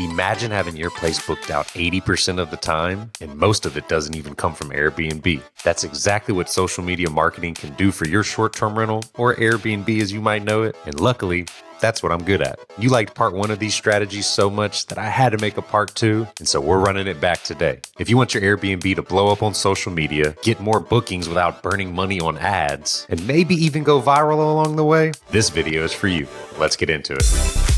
Imagine having your place booked out 80% of the time, and most of it doesn't even come from Airbnb. That's exactly what social media marketing can do for your short-term rental, or Airbnb as you might know it. And luckily, that's what I'm good at. You liked part one of these strategies so much that I had to make a part two, and so we're running it back today. If you want your Airbnb to blow up on social media, get more bookings without burning money on ads, and maybe even go viral along the way, this video is for you. Let's get into it.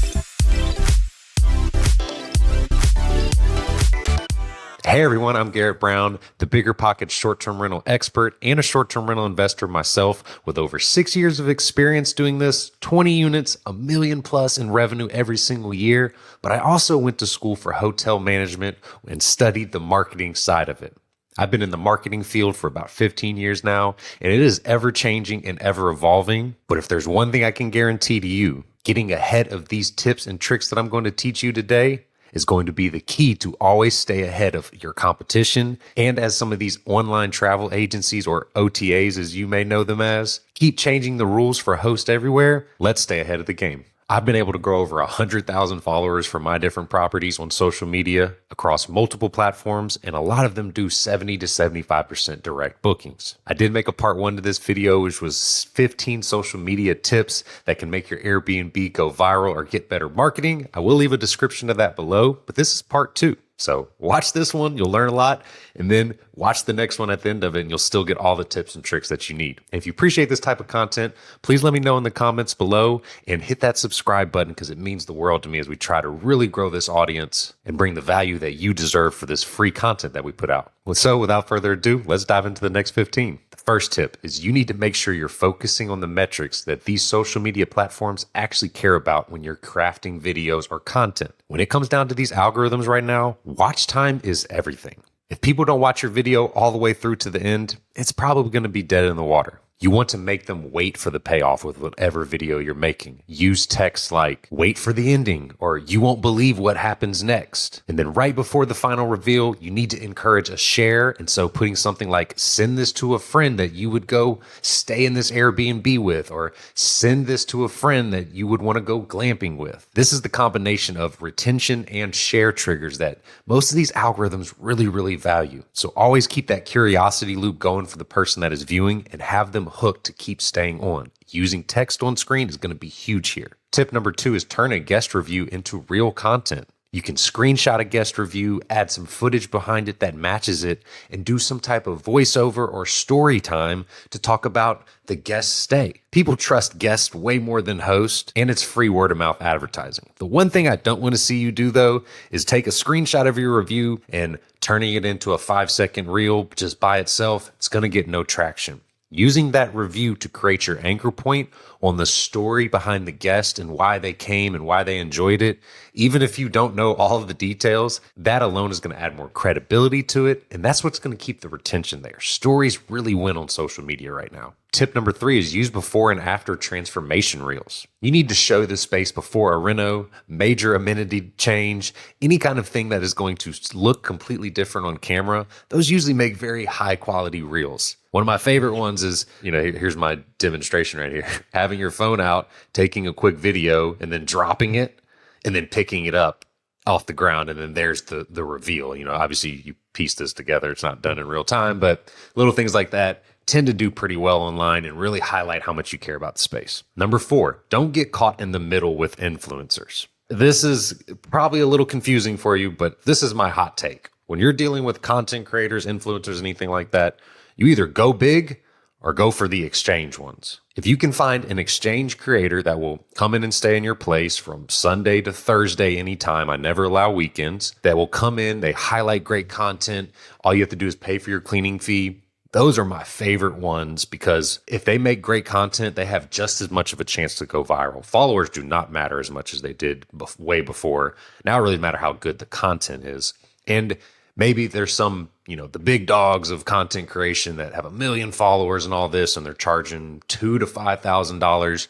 Hey everyone, I'm Garrett Brown, the Bigger Pockets short-term rental expert and a short-term rental investor myself with over 6 years of experience doing this, 20 units, $1 million plus in revenue every single year. But I also went to school for hotel management and studied the marketing side of it. I've been in the marketing field for about 15 years now, and it is ever changing and ever evolving. But if there's one thing I can guarantee to you, getting ahead of these tips and tricks that I'm going to teach you today is going to be the key to always stay ahead of your competition. And as some of these online travel agencies, or OTAs as you may know them as, keep changing the rules for hosts everywhere, let's stay ahead of the game. I've been able to grow over 100,000 followers for my different properties on social media across multiple platforms, and a lot of them do 70 to 75% direct bookings. I did make a part one to this video, which was 15 social media tips that can make your Airbnb go viral or get better marketing. I will leave a description of that below, but this is part two. So watch this one, you'll learn a lot, and then watch the next one at the end of it, and you'll still get all the tips and tricks that you need. And if you appreciate this type of content, please let me know in the comments below and hit that subscribe button, because it means the world to me as we try to really grow this audience and bring the value that you deserve for this free content that we put out. So without further ado, let's dive into the next 15. The first tip is you need to make sure you're focusing on the metrics that these social media platforms actually care about when you're crafting videos or content. When it comes down to these algorithms right now, watch time is everything. If people don't watch your video all the way through to the end, it's probably going to be dead in the water. You want to make them wait for the payoff with whatever video you're making. Use text like, wait for the ending, or you won't believe what happens next. And then right before the final reveal, you need to encourage a share. And so putting something like, send this to a friend that you would go stay in this Airbnb with, or send this to a friend that you would want to go glamping with. This is the combination of retention and share triggers that most of these algorithms really value. So always keep that curiosity loop going for the person that is viewing and have them hooked to keep staying on. Using text on screen is going to be huge here. Tip number 2 is turn a guest review into real content. You can screenshot a guest review, add some footage behind it that matches it, and do some type of voiceover or story time to talk about the guest stay. People trust guests way more than hosts, and it's free word of mouth advertising. The one thing I don't want to see you do though is take a screenshot of your review and turning it into a 5-second reel just by itself. It's going to get no traction. Using that review to create your anchor point on the story behind the guest and why they came and why they enjoyed it, even if you don't know all of the details, that alone is going to add more credibility to it. And that's what's going to keep the retention there. Stories really win on social media right now. Tip number 3 is use before and after transformation reels. You need to show the space before a reno, major amenity change, any kind of thing that is going to look completely different on camera. Those usually make very high quality reels. One of my favorite ones is, here's my demonstration right here. Having your phone out, taking a quick video, and then dropping it, and then picking it up off the ground, and then there's the reveal. Obviously you piece this together. It's not done in real time, but little things like that tend to do pretty well online and really highlight how much you care about the space. Number 4, don't get caught in the middle with influencers. This is probably a little confusing for you, but this is my hot take. When you're dealing with content creators, influencers, anything like that, you either go big or go for the exchange ones. If you can find an exchange creator that will come in and stay in your place from Sunday to Thursday anytime, I never allow weekends, that will come in, they highlight great content, all you have to do is pay for your cleaning fee. Those are my favorite ones because if they make great content, they have just as much of a chance to go viral. Followers do not matter as much as they did way before. Now it really matters how good the content is. And maybe there's some, the big dogs of content creation that have 1 million followers and all this, and they're charging $2,000 to $5,000.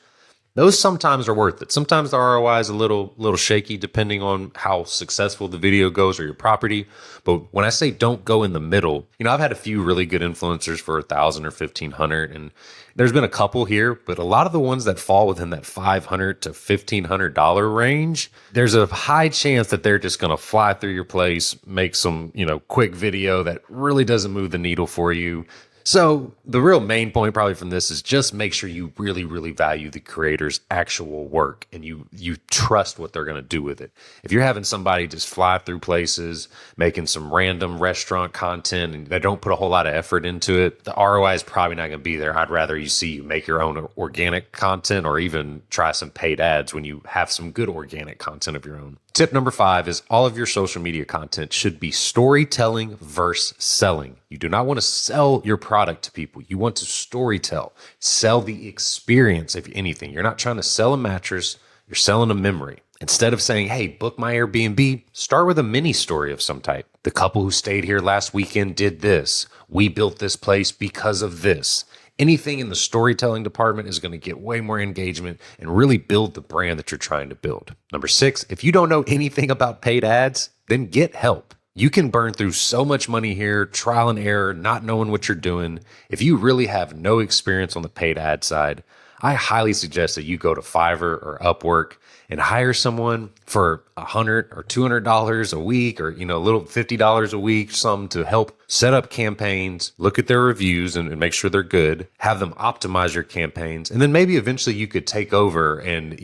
Those sometimes are worth it. Sometimes the ROI is a little shaky depending on how successful the video goes or your property. But when I say don't go in the middle, I've had a few really good influencers for 1,000 or 1,500, and there's been a couple here, but a lot of the ones that fall within that $500 to $1,500 range, there's a high chance that they're just going to fly through your place, make some, quick video that really doesn't move the needle for you. So the real main point probably from this is just make sure you really, really value the creator's actual work and you trust what they're going to do with it. If you're having somebody just fly through places, making some random restaurant content and they don't put a whole lot of effort into it, the ROI is probably not going to be there. I'd rather you see you make your own organic content or even try some paid ads when you have some good organic content of your own. Tip number 5 is all of your social media content should be storytelling versus selling. You do not want to sell your product to people. You want to storytell, sell the experience, if anything. You're not trying to sell a mattress. You're selling a memory. Instead of saying, hey, book my Airbnb, start with a mini story of some type. The couple who stayed here last weekend did this. We built this place because of this. Anything in the storytelling department is going to get way more engagement and really build the brand that you're trying to build. Number 6, if you don't know anything about paid ads, then get help. You can burn through so much money here, trial and error, not knowing what you're doing. If you really have no experience on the paid ad side, I highly suggest that you go to Fiverr or Upwork and hire someone for $100 or $200 a week, or a little $50 a week, some to help set up campaigns, look at their reviews and make sure they're good, have them optimize your campaigns, and then maybe eventually you could take over and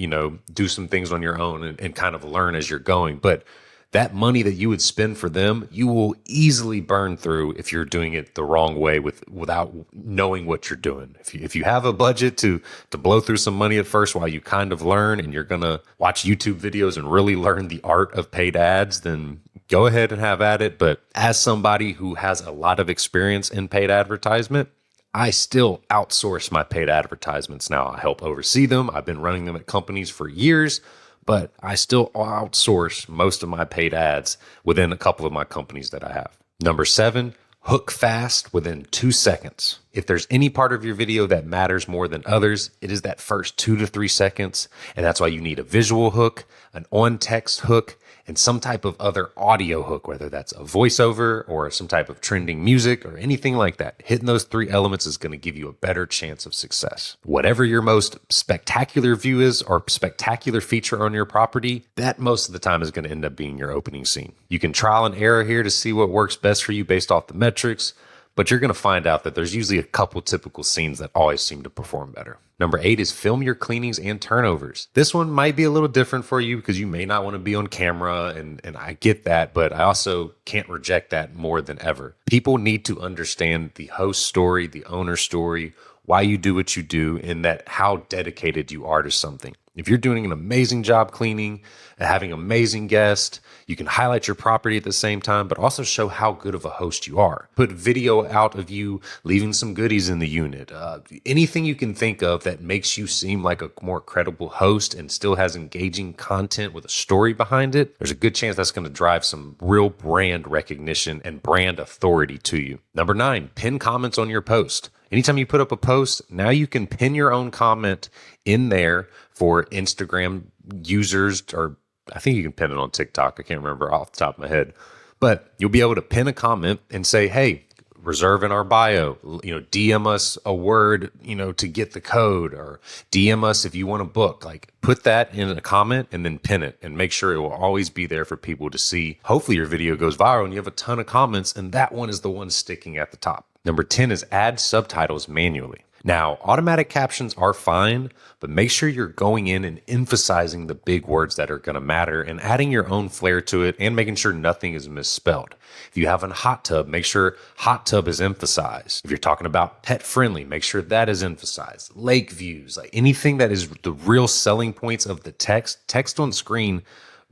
do some things on your own and kind of learn as you're going. But that money that you would spend for them, you will easily burn through if you're doing it the wrong way without knowing what you're doing. If you have a budget to blow through some money at first while you kind of learn, and you're going to watch YouTube videos and really learn the art of paid ads, then go ahead and have at it. But as somebody who has a lot of experience in paid advertisement, I still outsource my paid advertisements now. I help oversee them. I've been running them at companies for years, but I still outsource most of my paid ads within a couple of my companies that I have. Number 7, hook fast within 2 seconds. If there's any part of your video that matters more than others, it is that first 2 to 3 seconds. And that's why you need a visual hook, an on-text hook, and some type of other audio hook, whether that's a voiceover or some type of trending music or anything like that. Hitting those 3 elements is going to give you a better chance of success. Whatever your most spectacular view is or spectacular feature on your property, that most of the time is going to end up being your opening scene. You can trial and error here to see what works best for you based off the metrics, but you're going to find out that there's usually a couple typical scenes that always seem to perform better. Number 8 is film your cleanings and turnovers. This one might be a little different for you because you may not want to be on camera, and I get that, but I also can't reject that more than ever. People need to understand the host story, the owner story, why you do what you do, and that how dedicated you are to something. If you're doing an amazing job cleaning and having amazing guests, you can highlight your property at the same time, but also show how good of a host you are. Put video out of you leaving some goodies in the unit. Anything you can think of that makes you seem like a more credible host and still has engaging content with a story behind it, there's a good chance that's going to drive some real brand recognition and brand authority to you. Number 9, pin comments on your post. Anytime you put up a post, now you can pin your own comment in there for Instagram users, or I think you can pin it on TikTok. I can't remember off the top of my head, but you'll be able to pin a comment and say, hey, reserve in our bio, DM us a word, to get the code, or DM us if you want to book. Like, put that in a comment and then pin it and make sure it will always be there for people to see. Hopefully your video goes viral and you have a ton of comments, and that one is the one sticking at the top. Number 10 is add subtitles manually. Now, automatic captions are fine, but make sure you're going in and emphasizing the big words that are going to matter and adding your own flair to it and making sure nothing is misspelled. If you have a hot tub, make sure hot tub is emphasized. If you're talking about pet friendly, make sure that is emphasized. Lake views, like anything that is the real selling points of the text on screen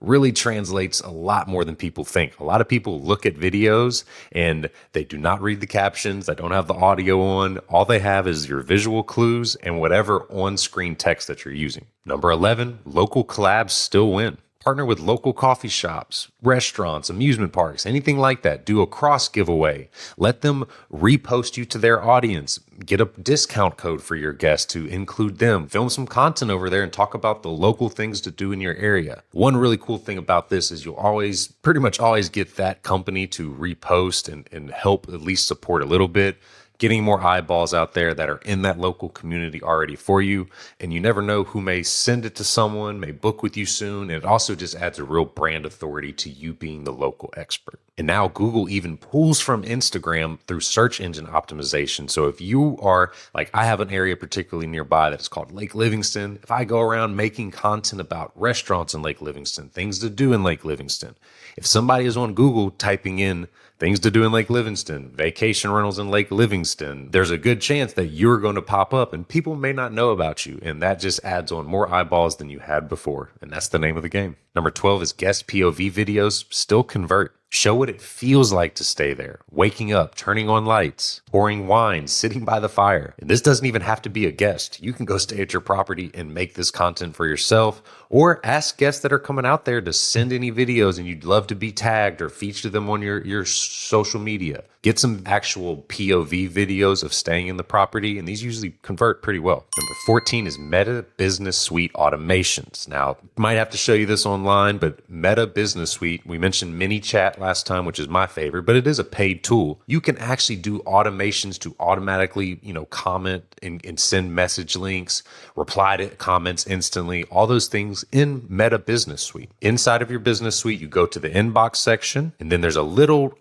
really translates a lot more than people think. A lot of people look at videos and they do not read the captions. They don't have the audio on. All they have is your visual clues and whatever on-screen text that you're using. Number 11, local collabs still win. Partner with local coffee shops, restaurants, amusement parks, anything like that. Do a cross giveaway. Let them repost you to their audience. Get a discount code for your guests to include them. Film some content over there and talk about the local things to do in your area. One really cool thing about this is you'll pretty much always get that company to repost and help at least support a little bit. Getting more eyeballs out there that are in that local community already for you. And you never know who may send it to someone, may book with you soon. And it also just adds a real brand authority to you being the local expert. And now Google even pulls from Instagram through search engine optimization. So if you are like, I have an area particularly nearby that is called Lake Livingston. If I go around making content about restaurants in Lake Livingston, things to do in Lake Livingston, if somebody is on Google typing in things to do in Lake Livingston, vacation rentals in Lake Livingston, there's a good chance that you're going to pop up and people may not know about you. And that just adds on more eyeballs than you had before. And that's the name of the game. Number 12 is guest POV videos still convert. Show what it feels like to stay there. Waking up, turning on lights, pouring wine, sitting by the fire. And this doesn't even have to be a guest. You can go stay at your property and make this content for yourself, or ask guests that are coming out there to send any videos and you'd love to be tagged or feature them on your social media. Get some actual POV videos of staying in the property, and these usually convert pretty well. Number 14 is Meta Business Suite automations. Now, might have to show you this online, but Meta Business Suite, we mentioned ManyChat last time, which is my favorite, but it is a paid tool. You can actually do automations to automatically, comment and send message links, reply to comments instantly, all those things in Meta Business Suite. Inside of your business suite, you go to the inbox section, and then there's a little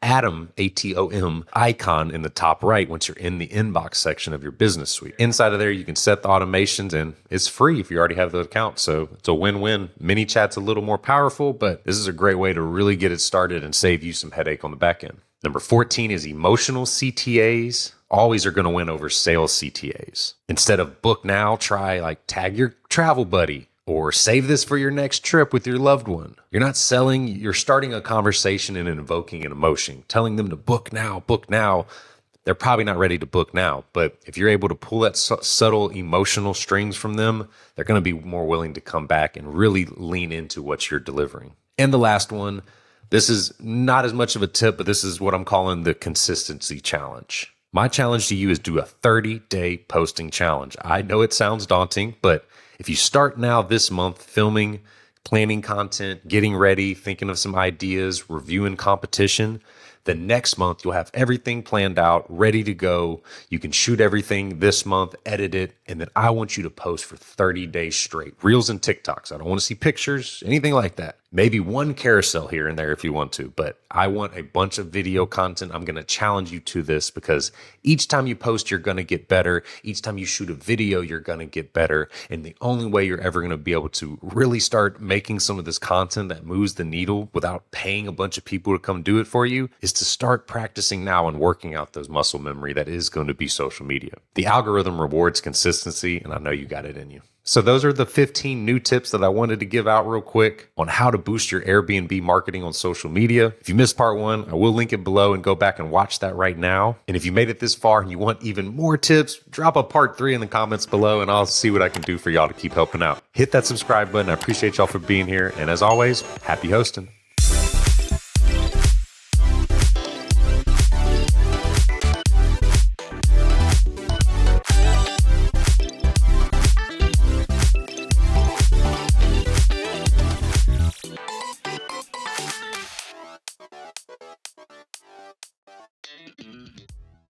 Atom, ATOM icon in the top right once you're in the inbox section of your business suite. Inside of there, you can set the automations, and it's free if you already have the account. So it's a win-win. ManyChat's a little more powerful, but this is a great way to really get it started and save you some headache on the back end. Number 14 is emotional CTAs. Always are going to win over sales CTAs. Instead of book now, try tag your travel buddy. Or save this for your next trip with your loved one. You're not selling, you're starting a conversation and invoking an emotion. Telling them to book now, book now. They're probably not ready to book now. But if you're able to pull that subtle emotional strings from them, they're going to be more willing to come back and really lean into what you're delivering. And the last one, this is not as much of a tip, but this is what I'm calling the consistency challenge. My challenge to you is do a 30-day posting challenge. I know it sounds daunting, but if you start now this month filming, planning content, getting ready, thinking of some ideas, reviewing competition, the next month you'll have everything planned out, ready to go. You can shoot everything this month, edit it, and then I want you to post for 30 days straight. Reels and TikToks. I don't want to see pictures, anything like that. Maybe one carousel here and there if you want to, but I want a bunch of video content. I'm going to challenge you to this because each time you post, you're going to get better. Each time you shoot a video, you're going to get better. And the only way you're ever going to be able to really start making some of this content that moves the needle without paying a bunch of people to come do it for you is to start practicing now and working out those muscle memory that is going to be social media. The algorithm rewards consistency, and I know you got it in you. So those are the 15 new tips that I wanted to give out real quick on how to boost your Airbnb marketing on social media. If you missed part 1, I will link it below and go back and watch that right now. And if you made it this far and you want even more tips, drop a part 3 in the comments below and I'll see what I can do for y'all to keep helping out. Hit that subscribe button. I appreciate y'all for being here. And as always, happy hosting.